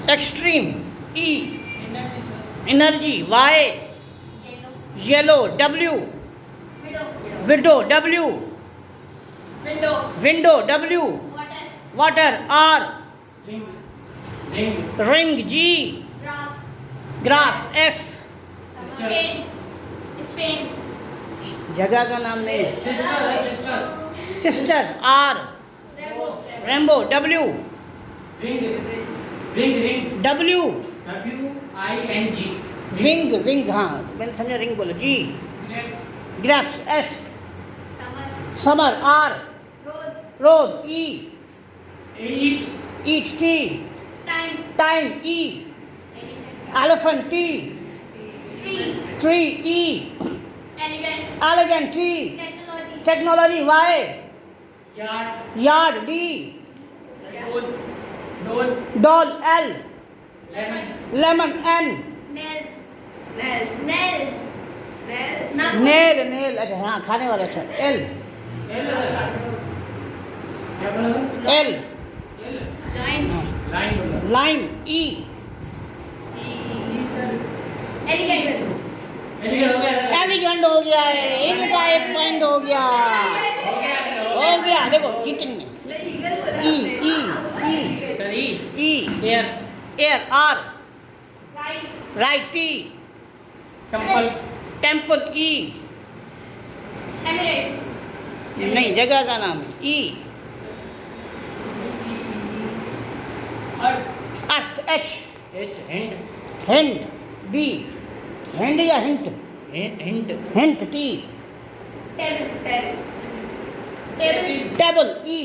extreme. E. Energy, sir. Energy. Y. Yellow. W. Widow. W. Window. W. Water. R. Ring. Ring. Ring. G. Grass. S. Spain. जगह का नाम नहीं. Sister. Sister. R. Rainbow. W. Ring. W. W-I-N-G. Wing. हाँ मैंने समझा ring बोला. G. Grapes. S. Summer. R. Rose. E. Eat. T. Time. E. Elephant. T. Tree. E. Elegant. T. Technology. Y. Yard. D. Doll. L. Lemon. N. Nail. अच्छा हाँ खाने वाला. अच्छा L. L. Line. E. Elegant हो गया है. इनका 1 point हो गया. देखो कितने में. E. Sir, E. Air. R. Right. T. Temple. E. नहीं जगह का नाम है. E. Earth. H. Hand. D. Hand या hint. Hint. T. Table. E.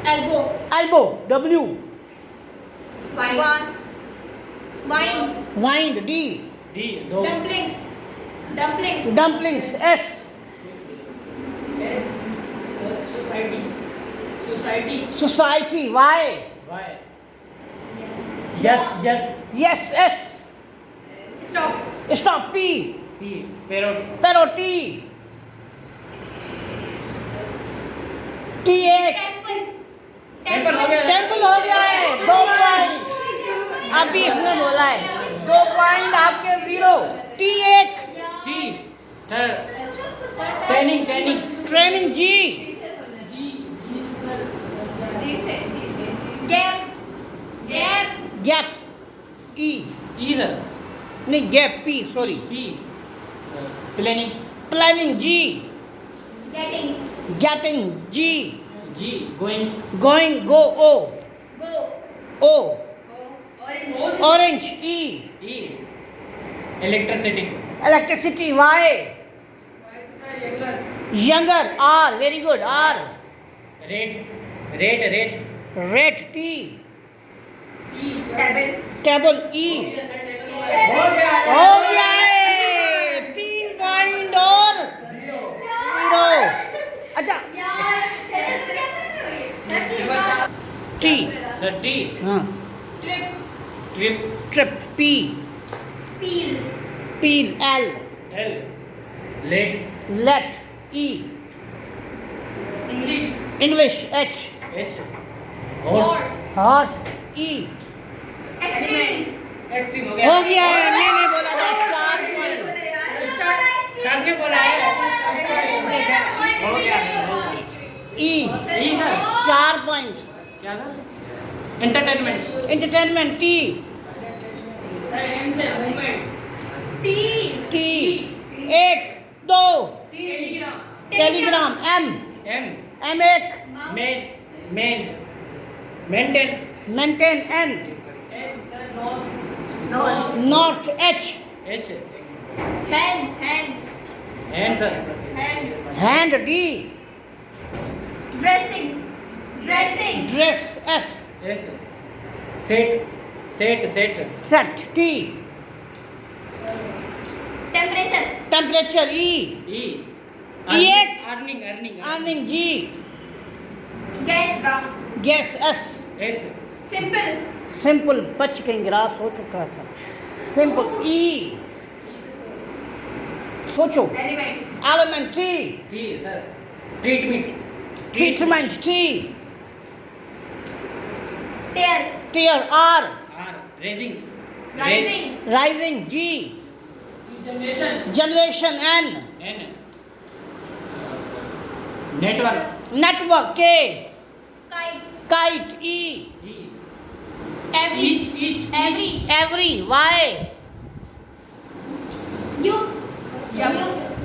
Elbow. W. Wind. D. Dumplings. S. Society. Y. Yes. S. Stop. P. Parrot. T. TH. Temple हो गया है. 2 point अभी इसने बोला है. 2 पॉइंट आपके 0. TH. Sir. Training. Training. G. Gap. E. Sir. नहीं gap. P. Sorry. Planning. G. Getting. G. Going. Go. O. Orange. E. Electricity. Y. Younger. R. Very good. R. Red. T. Table. E. हो गया है. 3 point और 0. अच्छा T. Sir, T. हाँ. Trip. P. Peel. L. Let. E. English. H. Horse. E. Extreme हो हो गया है. मैंने बोला था 4 पॉइंट. सर ने बोला है. हो गया. E. सर. 4 पॉइंट. क्या था? Entertainment. T. T. 1 2. Telegram. M. M1. Maintain. N. North. H. Hand, sir. Hand. D. Dress. S. Yes, sir. Set. Set. T. Temperature. E. Earning. G. Guess. S. Simple. बच कहीं grass हो चुका था. Simple. E. सोचो. Element. T. sir. Treatment. T. Tear. Tear R R. Raising. Raising G Generation. Generation N N. Network. Network K kite E E. East. Every Y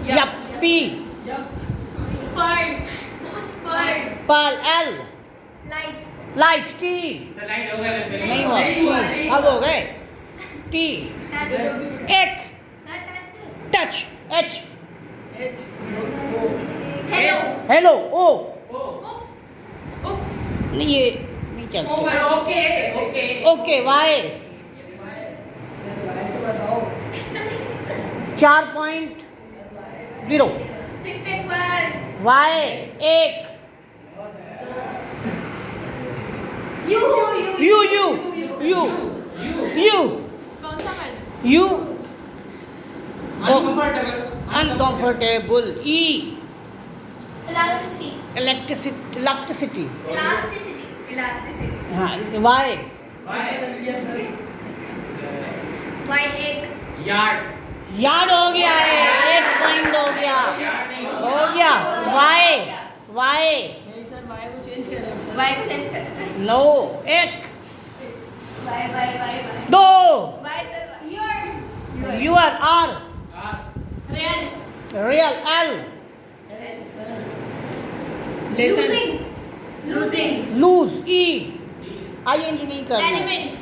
yup P pearl L light T Sir, light हो गया मेरे पे। नहीं हुआ T अब हो गए T एक टच एच हेलो ओ नहीं ये नहीं चलते ओके वाई 4.0 वाई एक U U U U U U Uncomfortable. Uncomfortable E electricity हाँ वाई Yard. याद हो गया है 1 पॉइंट हो गया वाई वाई वाई को चेंज कर नो एक दो U R R R. Real L loose E I N G नहीं करना एलिमेंट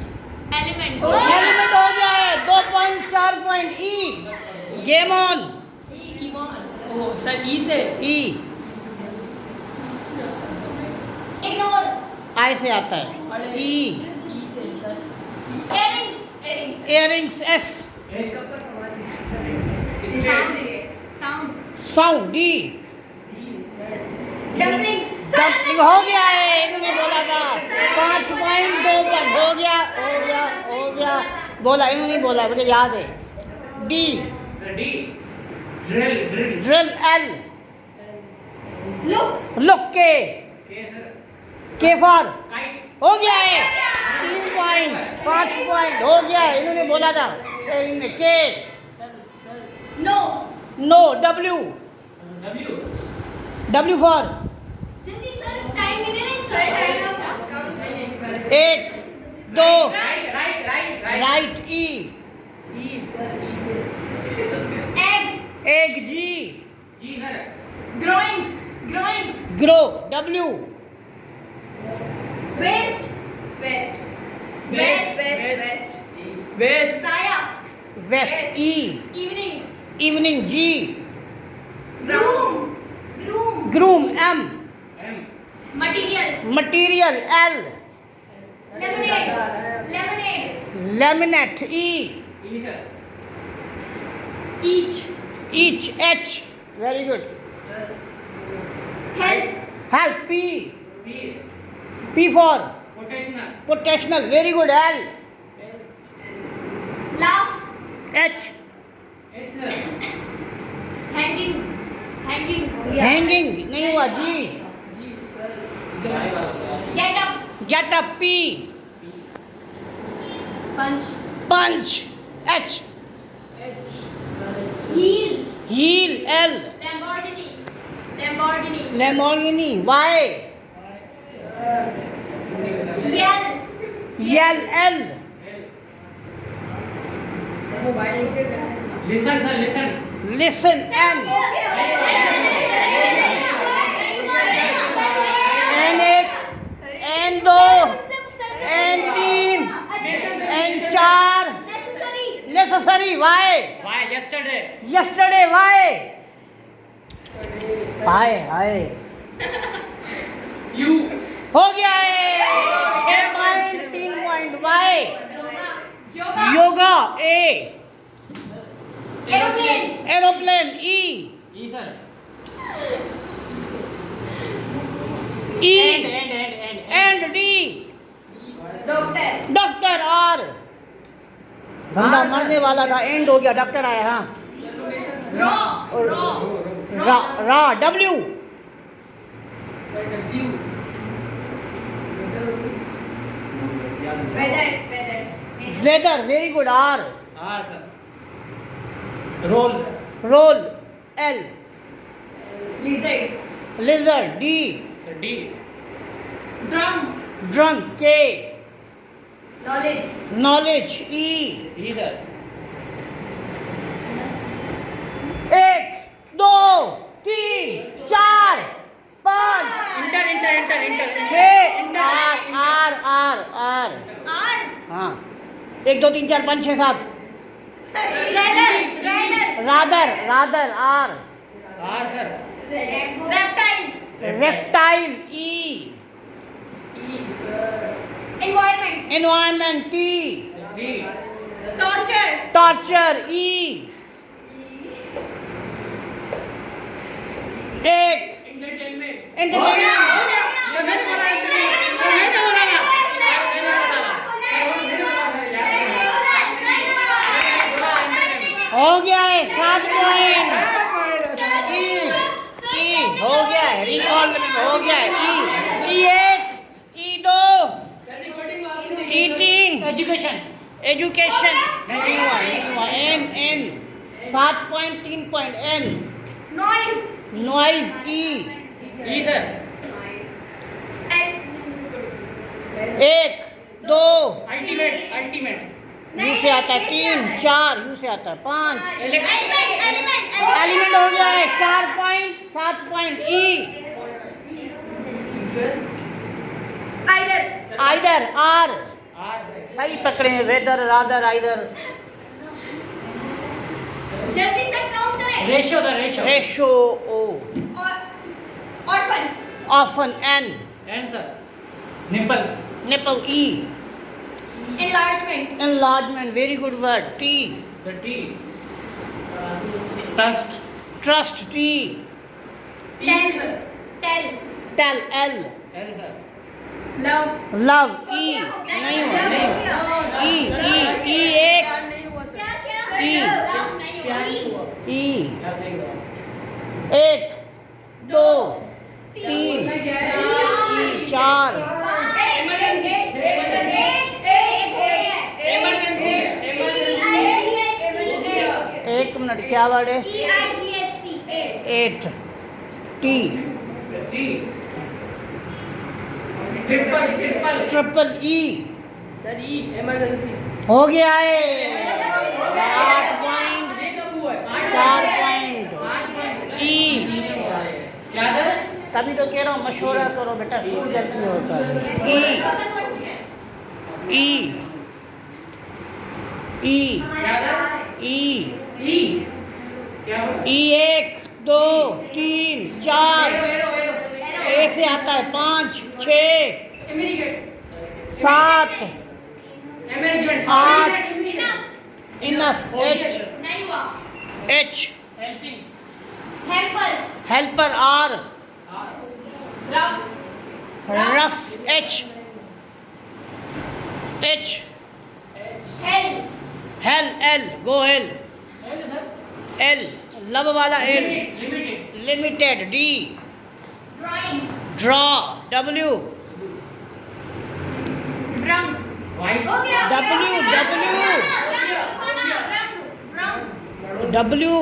एलिमेंट हो गया है 2.4 point E game on sir E से ई इग्नोर आई से आता है E earrings earrings S sound sound D dumplings सब हो गया है इन्होंने बोला था 5.2 पर हो गया बोला इन्होंने बोला मुझे याद है D Sir, D. Drill. Drill L look के K, sir. के फॉर Kite. हो गया है 3 पॉइंट 5 पॉइंट हो गया है इन्होंने बोला था इनमें K know W W. W for जल्दी सर टाइम नहीं दे रहे सर टाइम एक दो Right. राइट ई एग एक G G, sir. Growing grow W west साया west E evening evening G groom groom M M. Material L lemonade laminate E E, sir. Each H very good help help P P. P for Potential. Potential very good L laugh H H, sir. Hanging hanging नहीं हुआ G get up P punch H heal L Lamborghini Y yell L Listen, sir. Listen. Listen N N एक N दो N तीन N चार necessary Y Why? Yesterday. Yesterday Y hi U. हो गया है 6 point 3 point Y yoga A aeroplane E E, sir. E And. And D doctor R बंदा मरने वाला था एंड हो गया डॉक्टर आया हाँ रा W weather very good R R sir. Roll. Roll L Lizard. Lizard D Sir, D. Drum. Drunk K Knowledge. Knowledge E E sir. एक दो तीन चार पाँच Enter. छः R R R R R. हाँ एक दो तीन चार पाँच छः सात Rider. Rather rather R R sir. Reptile. Reptile E Environment. Environment T D. Torture. Torture E एक Entertainment. एंटरटेनमेंट हो गया है 7 पॉइंट ई हो गया है रिकॉल हो गया है ई एक ई दो ई तीन Education. Education N N 7 point 3 point N Noise. Noise E E sir. एक दो Ultimate. यू से आता है 3 4 यू से आता है 5 Element. एलिमेंट हो गया है 4 point 7 point E Either. Either R R. सही पकड़े हैं वेदर रादर आइदर जल्दी से काउंट करें. Ratio the ratio. Ratio O Orphan. Orphan N N sir. Nipple. Nipple E Enlargement. Enlargement very good word T Sir, T. Trust. Trust T Tell. Tell L L sir. Love. Love E नहीं हुआ नहीं ई ई एक E. ई एक दो तीन चार एक minute क्या वर्ड है at T T. Triple. Triple E Sir, E. Emergency. हो गया है 8 पॉइंट 4 पॉइंट ई क्या सर? तभी तो कह रहा हूँ मशवरा करो बेटा क्यों जल्दी होता है ई ई क्या सर? ई E. क्या बोला? ई एक दो तीन चार ए से आता है 5 6 Immediate. 7 Emergent. 8 enough H H Helping. Helper R R. Rough H H hell L go hell L sir. L lab वाला L Limited. Limited D draw W Vice. W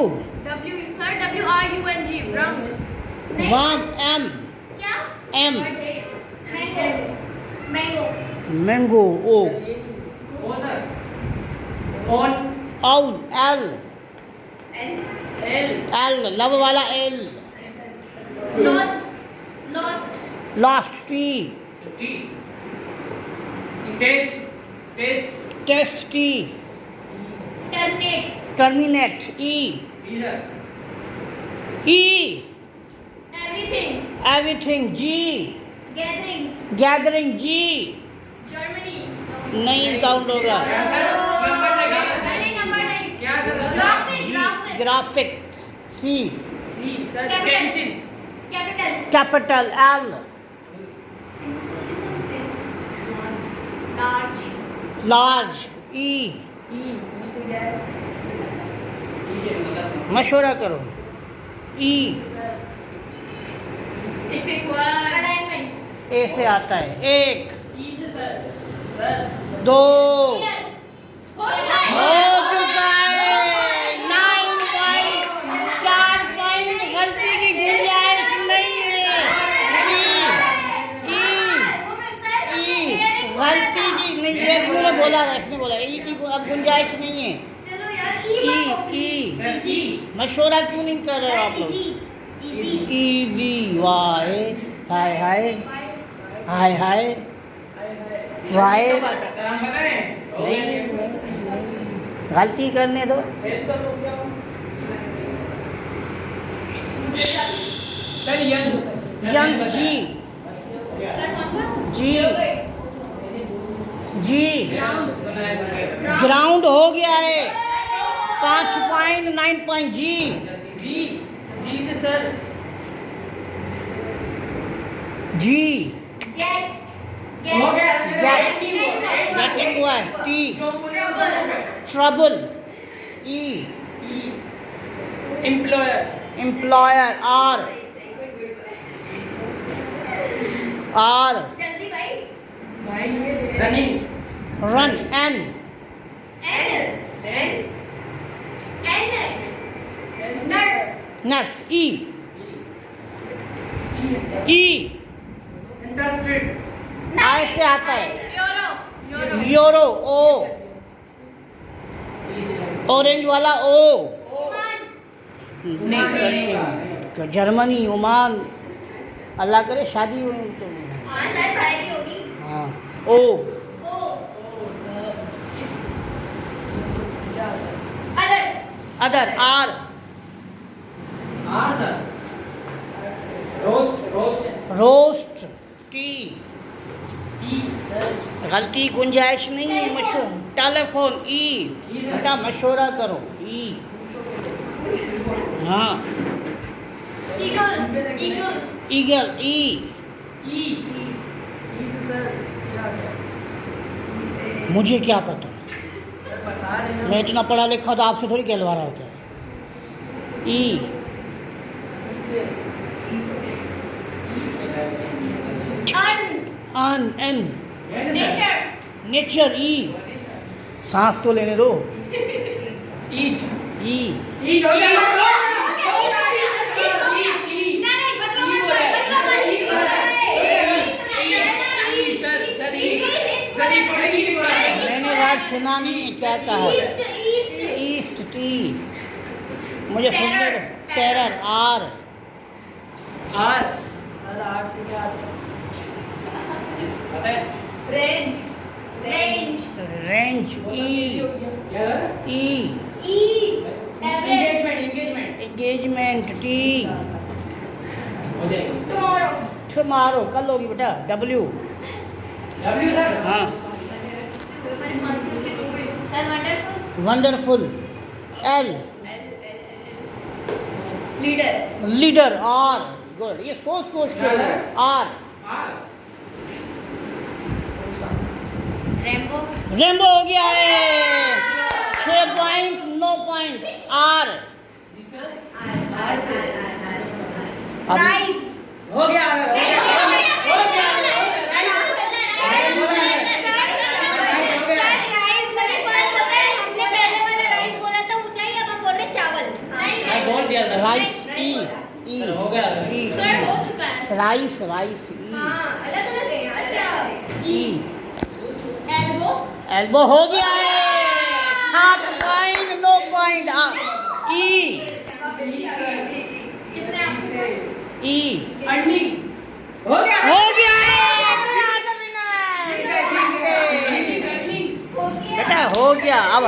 one M mango O O sir. On. Owl L L lab वाला L last T T. Taste. Test T terminate E E sir. E everything G gathering G नहीं count होगा क्या sir? Number लगा. क्या sir? Graphic सी C sir. Pencil. Capital L large E मशवरा करो ई ए से आता है 1 2 नहीं, ये तूने बोला था, इसने बोला ई की अब गुंजाइश नहीं है। चलो यार ई मशवरा क्यों नहीं कर रहे हो आप लोग? इजी ईदी वाह हाय हाय हाय हाय वाह नहीं, गलती करने दो। सर यंग जी जी जी ग्राउंड हो गया है 5 पॉइंट 9 पॉइंट जी जी से सर जी गेट हो गया गेटिंग हुआ है T trouble E employer R जल्दी भाई running run N N nurse nurse E interested I से आता है यूरो यूरो ओ ऑरेंज वाला ओ नहीं करते तो जर्मनी ओमान अल्लाह करे शादी हुई तो हाँ सर फायरी होगी हाँ O O other other R roast T गलती गुंजाइश नहीं है मशहूर टेलीफोन ई बेटा मशवरा करो ई हाँ ईगल ई मुझे क्या पता, मैं इतना पढ़ा लिखा तो आपसे थोड़ी कहलवा रहा होता है। ई अन एन नेचर ई सांस तो लेने दो ई मैंने बात सुना नहीं क्या कहा ईस्ट टी मुझे सुनने दो terror R range E engagement T tomorrow कल होगी बेटा डब्ल्यू हाँ wonderful L leader R good ये सोच के आर रेम्बो हो गया है 6 पॉइंट 9 पॉइंट आर राइस हो गया बोल दिया राइस ई हो गया सर हो चुका है राइस राइस ई हाँ अलग अलग है यार ई एल्बो एल्बो हो गया है 7 पॉइंट 9 पॉइंट ई कितने आपके ई अर्निंग हो गया है बेटा हो गया अब